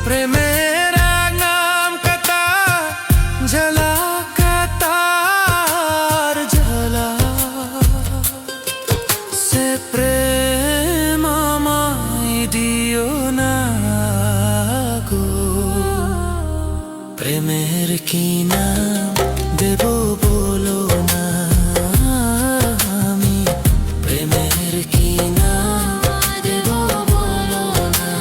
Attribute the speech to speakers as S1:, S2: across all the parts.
S1: प्रेमेर नाम कता जला कतार जला से प्रेम আমায় দিও না গো প্রেমের কি নাম দেব বলো না আমি প্রেমের কি নাম দেব বলো না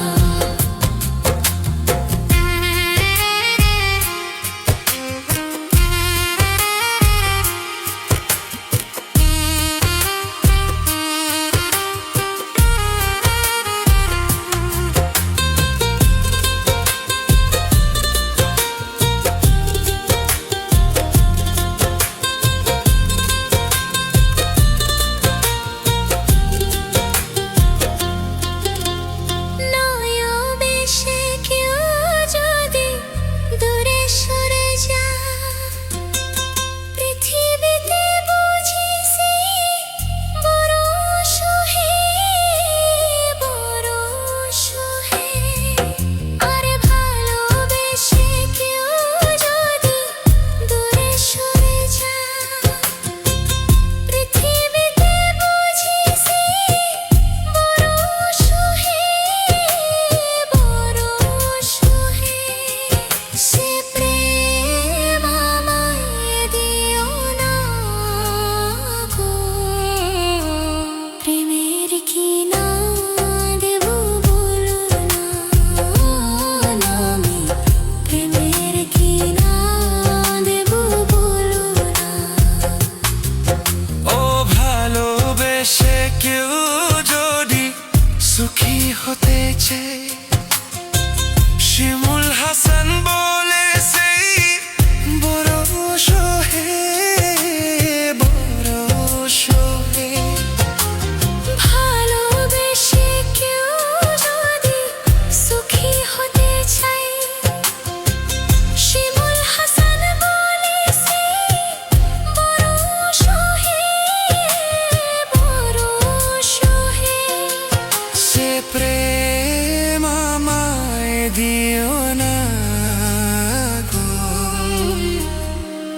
S1: কেউ যদি সুখী হতে চায় শিমুল হাসান বলে সেই বড় সোহে বড় সোহে
S2: ভালোবেসে কেউ যদি সুখী হতে চায় শিমুল হাসান বলে সেই বড় সোহে
S1: প্রেম আমায় দিও না গো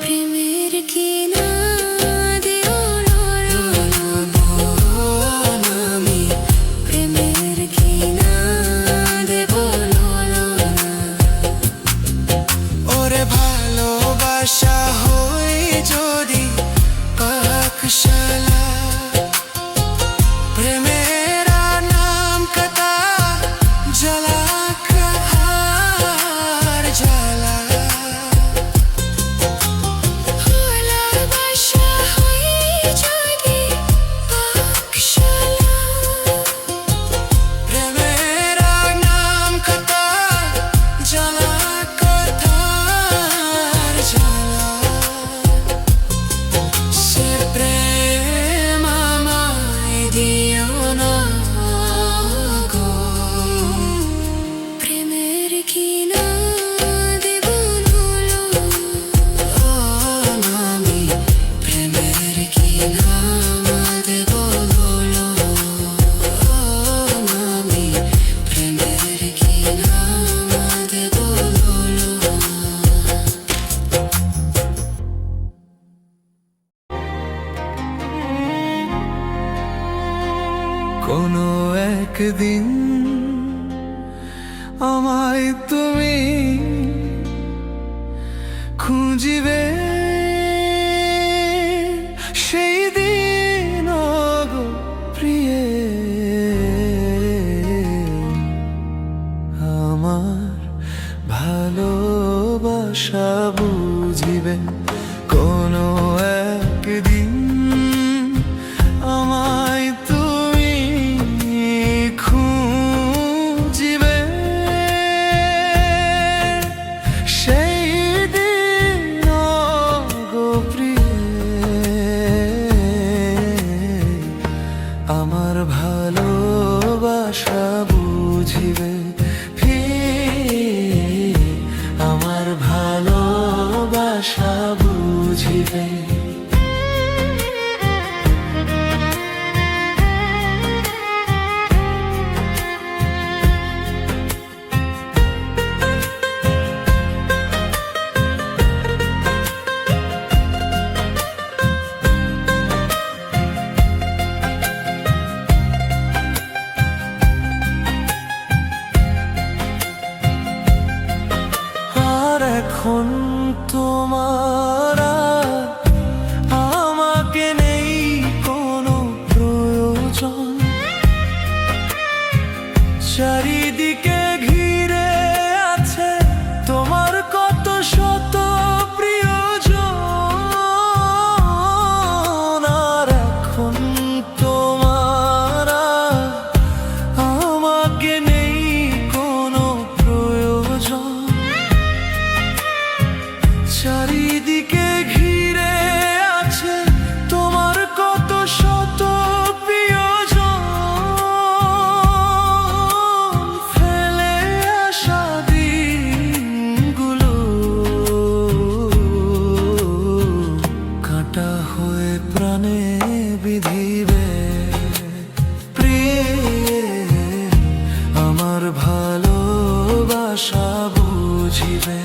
S2: প্রেমের কি না দিও
S1: আমি
S2: প্রেমের কি না দেব
S1: ওরে ভালোবাসা হই যদি পাকশালা প্রেমের जला कहार जला
S2: ভালোবাসা হই যদি পাকশালা
S1: প্রেমের নাম কতা জলা কতার জলা সে প্রেম আমায় দিও না কোনো একদিন আমায় তুমি খুঁজিবে সেই দিন গো প্রিয়ে আমার ভালোবাসা বুঝিবে কোনো একদিন আমায় তুমি খুঁজিবে সেই দিন গো প্রিয়ে আমার ভালোবাসা বুঝিবে আমার ভালোবাসা এখন তোমার আর আমাকে নেই কোনো প্রয়োজন। চারিদিকে ঘিরে আছে তোমার কত শত প্রিয়জন। আর এখন তোমার আর আমাকে নেই কোনো প্রয়োজন। চারিদিকে ঘিরে আছে তোমার কত শত প্রিয়জন। ফেলে আসা দিনগুলো কাঁটা হয়ে প্রাণে বিধিবে। প্রিয়ে আমার ভালোবাসা বুঝিবে।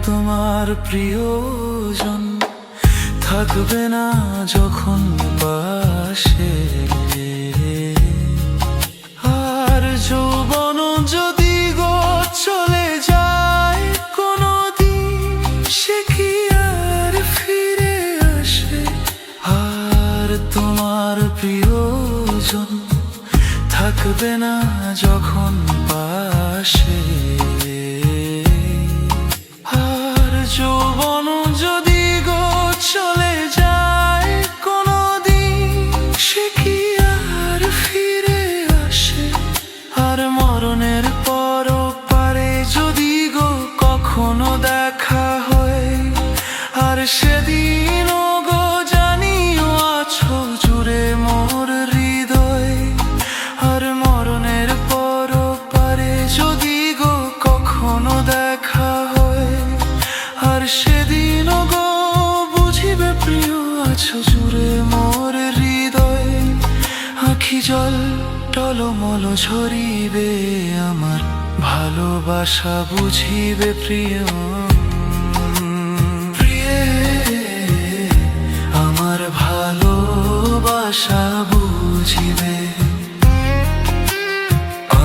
S1: তোমার প্রিয়জন থাকবে না যখন পাশে। আর যৌবন যদি গো চলে যায় কোনদিন, সে কি আর ফিরে আসে? আর তোমার প্রিয়জন থাকবে না যখন পাশে। যৌবন যদি গো চলে যায় কোনদিন, সে কি আর ফিরে আসে? আর মরণের পর পারে যদি গো কখনো দেখা হয়, আর সেদিন গো জানিও আছো জুড়ে মোর হৃদয়। আর মরণের পর পারে যদি গো কখনো দেখা হয়, আর সেদিন গো বুঝিবে প্রিয় আছো জুড়ে মোর হৃদয়। আখি জল টলমল ঝরিবে আমার ভালোবাসা বুঝিবে প্রিয়। প্রিয়ে আমার ভালোবাসা বুঝিবে।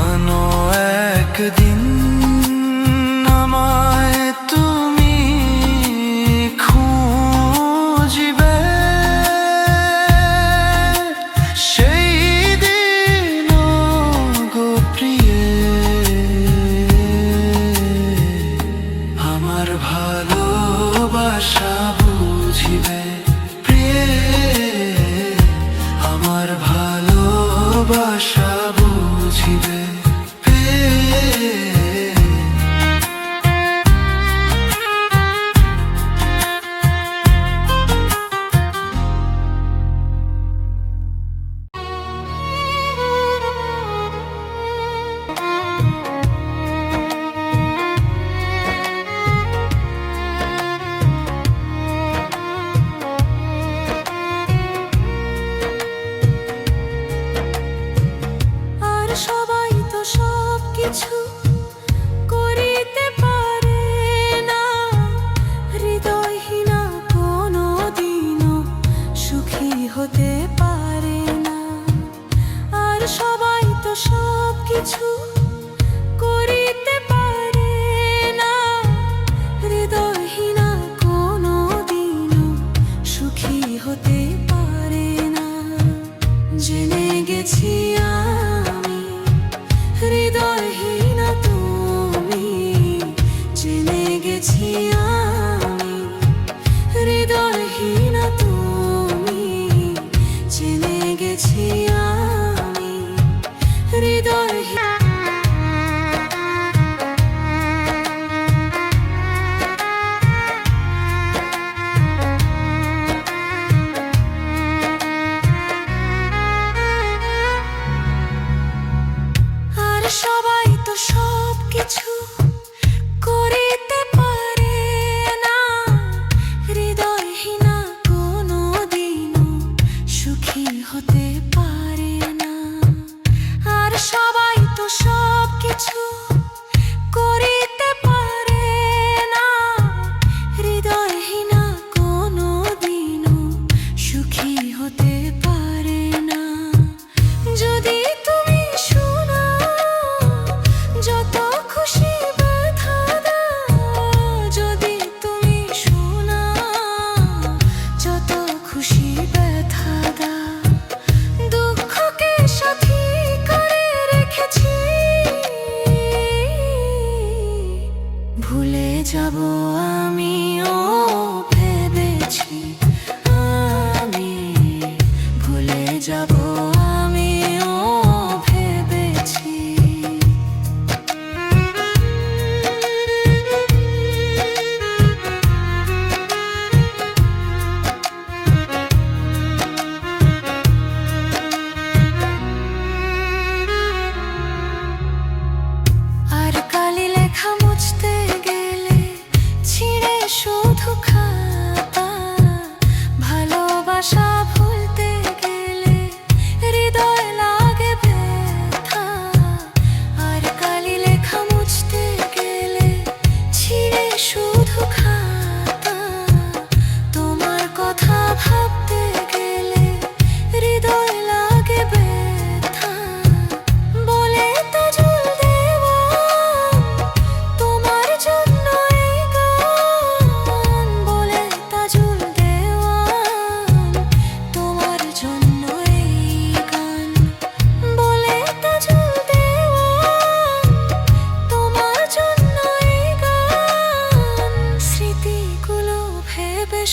S1: আনো একদিন আমায় তুমি খুঁজিবে। সেই দিন গো প্রিয়ে আমার ভালোবাসা বুঝিবে। প্রিয়ে আমার ভালোবাসা বুঝিবে।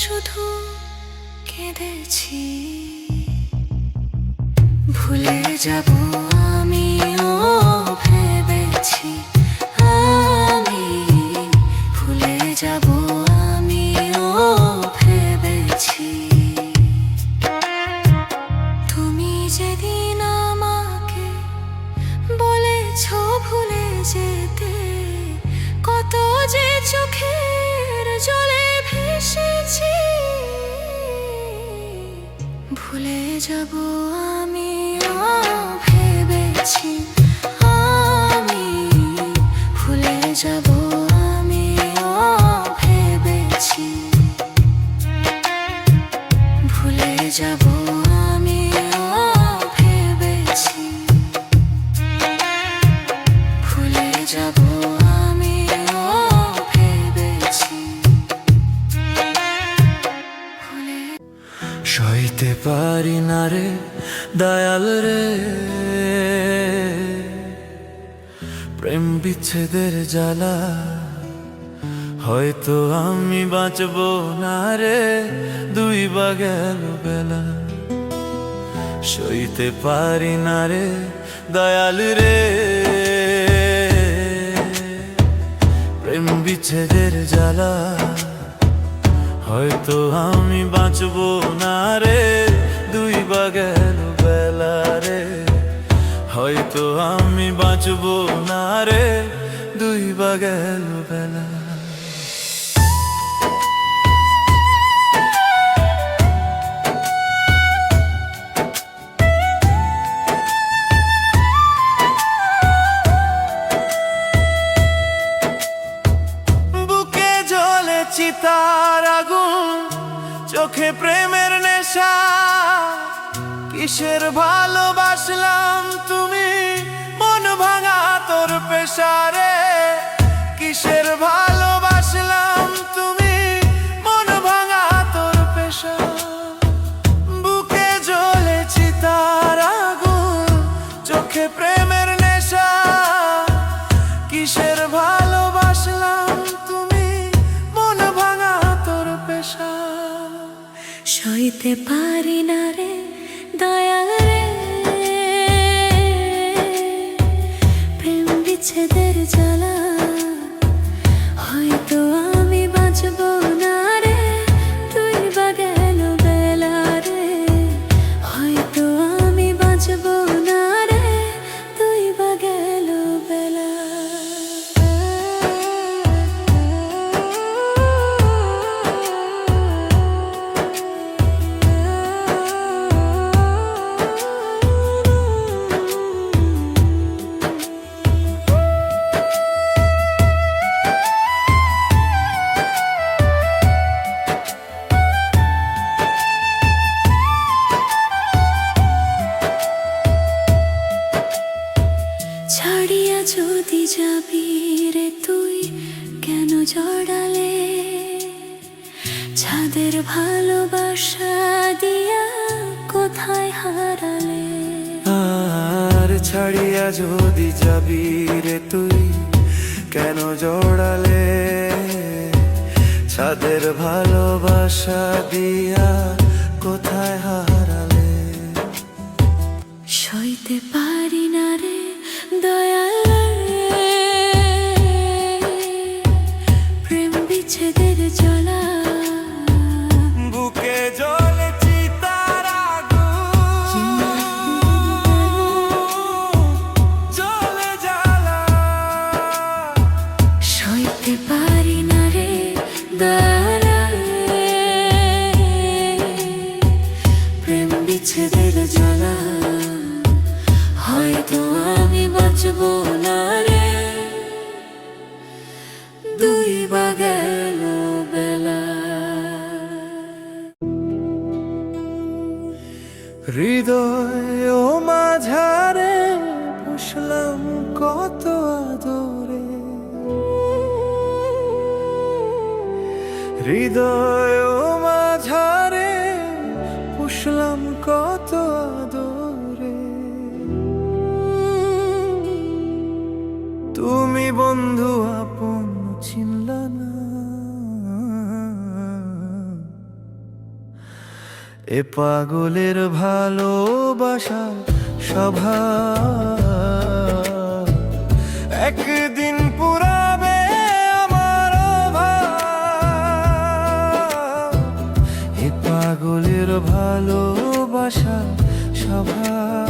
S2: শুধু কেঁদেছি। ভুলে যাব আমিও ভেবেছি, আমি ভুলে যাব আমিও ভেবেছি। তুমি যেদিন আমাকে বলেছ ভুলে যেতে, কত যে চোখের জলে ভেসেছি। ভুলে যাব আমিও ভেবেছি, আমি ভুলে যাব আমিও ভেবেছি। ভুলে যাব আমিও ভেবেছি, ভুলে যাব আমিও ভেবেছি।
S1: সইতে পারি না রে দয়াল রে, প্রেম বিচ্ছেদের জ্বালা। হয়তো আমি বাঁচব না রে, দুই বা গেল বেলা। সইতে পারি না রে দয়াল রে, প্রেম বিচ্ছেদের জ্বালা। হয়তো আমি বাঁচব না রে, দুই বা গেল বেলা রে। হয়তো আমি বাঁচব না রে, দুই বা গেল বেলা। বুকে জ্বলে চিতার আগুন, চোখে প্রেমের নেশা। কিসের ভালোবাসলাম তুমি, মন ভাঙা তোর পেশা রে। কিসের ভালোবাসলাম তুমি, মন ভাঙা তোর পেশা। বুকে জ্বলে চিতার আগুন, চোখে প্রেমের নেশা। কিসের ভালোবাসলাম তুমি, মন ভাঙা তোর পেশা।
S2: সইতে পারি না রে দয়াল রে, প্রেম বিচ্ছেদের জ্বালা। হয়তো আমি বাঁচব না রে, তুই বা গেল বেলা রে। হয়তো আমি বাঁচব না রে, তুই বা গেল বেলা। ছাড়িয়া যদি যাবি রে তুই, কেন জড়ালে ছাদের ভালোবাসা দিয়া, কোথায় হারালে।
S1: আর ছাড়িয়া যদি যাবি রে তুই, কেন জড়ালে ছাদের ভালোবাসা দিয়া, কোথায় হারালে।
S2: সইতে পারি না রে দয়াল রে, প্রেম বিচ্ছেদের জ্বালা।
S1: বুকে জ্বলে চিতার আগুন, জ্বলে জ্বালা।
S2: সইতে পারি না রে দয়াল রে, প্রেম বিচ্ছেদের জ্বালা। হয়তো আমি বাঁচব না রে, দুই বা গেল বেলা।
S1: হৃদয় ও মাঝারে পুষলাম কত আদরে। হৃদয় ও মাঝারে পুষলাম কত আদরে। তুমি বন্ধু আপন চিনলা না, এ পাগলের ভালোবাসার স্বভাব একদিন পুরাবে আমার অভাব। এ পাগলের ভালোবাসার স্বভাব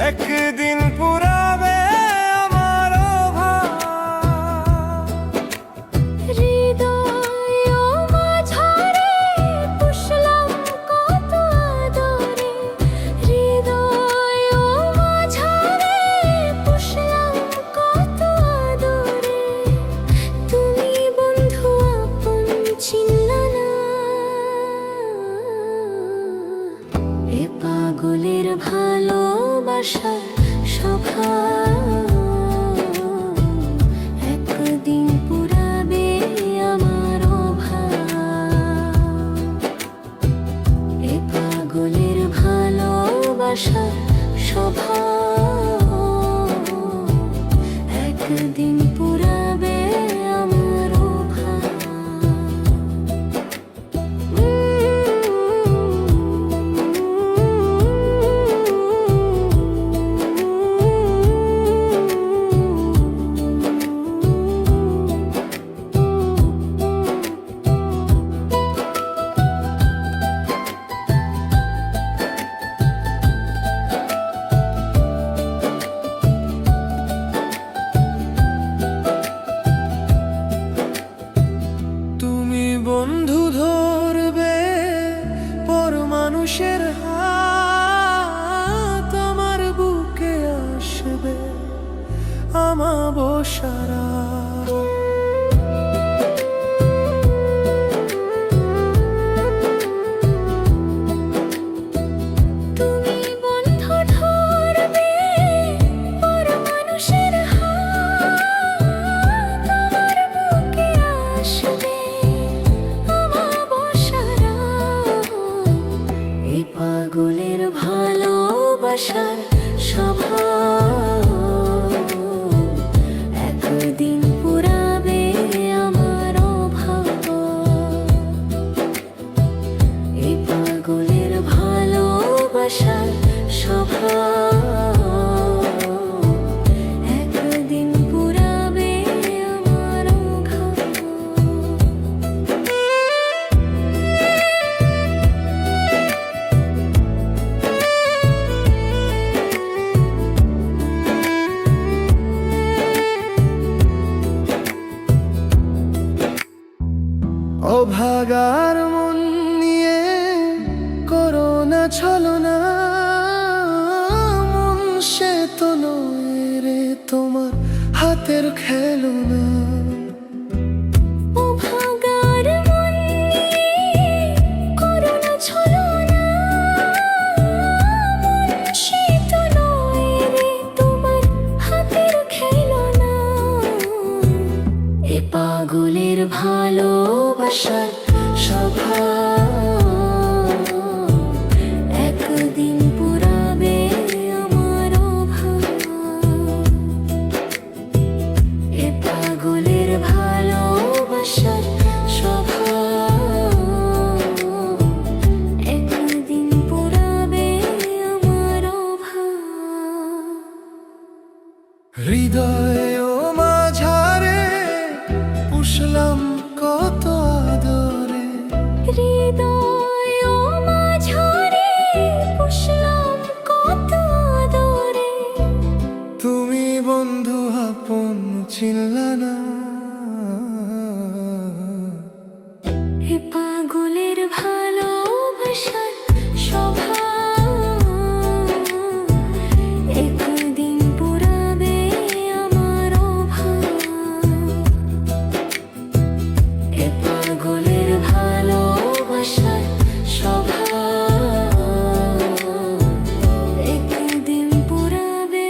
S1: একদিন পুরাবে আমার অভাব।
S2: হৃদয় মাঝারে পুষলাম কত আদরে, হৃদয় মাঝারে পুষলাম কত আদরে, তুমি বন্ধু আপন চিনলা না। এ পাগলের ভালোবাসার স্বভাব একদিন পুরাবে আমার অভাব। এ পাগলের ভালোবাসার স্বভাব একদিন পুরাবে আমার অভাব।
S1: তুমি বন্ধু ধরবে পর মানুষের হাত, আমার বুকে আসবে আমাবস্যারা।
S2: তুমি বন্ধু ধরবে পর মানুষের হাত, আমার বুকে আসবে আমাবস্যারা। এই পাগলের ভালোবাসার স্বভাব একদিন পুরাবে আমার অভাব। এই পাগলের ভালোবাসার স্বভাব একদিন পুরাবে আমার অভাব।
S1: অভাগার মন নিয়ে করোনা ছলনা, মন সে তো নয় রে তোমার হাতের খেলনা।
S2: ও ভাগার মন নিয়ে করোনা ছলনা, মন সে তো নয় রে তোমার হাতের খেলনা। এ পাগলের ভালোবাসার স্বভাব একদিন পুরাবে আমার অভাব। এ পাগলের ভালোবাসার স্বভাব একদিন পুরাবে আমার অভাব।
S1: হৃদয় মাঝারে পুষলাম কত আদরে,
S2: হৃদয় মাঝারে পুষলাম কত আদরে,
S1: তুমি বন্ধু আপন চিনলা না।
S2: এ পাগলের ভালোবাসার স্বভাব একদিন পুরাবে আমার অভাব। এ পাগলের ভালোবাসার স্বভাব একদিন পুরাবে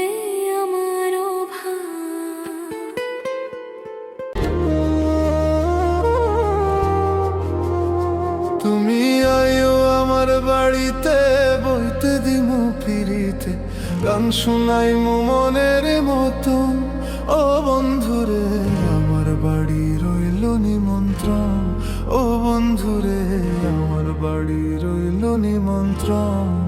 S2: আমার অভাব।
S1: তুমি আয়ো আমার বাড়িতে, বইতে দিমু পিড়িতে, গান শুনাইমু মনের মতন। ও বন্ধুরে আমার বাড়ি রইল নিমন্ত্রণ, ও বন্ধুরে আমার বাড়ি রইল নিমন্ত্রণ।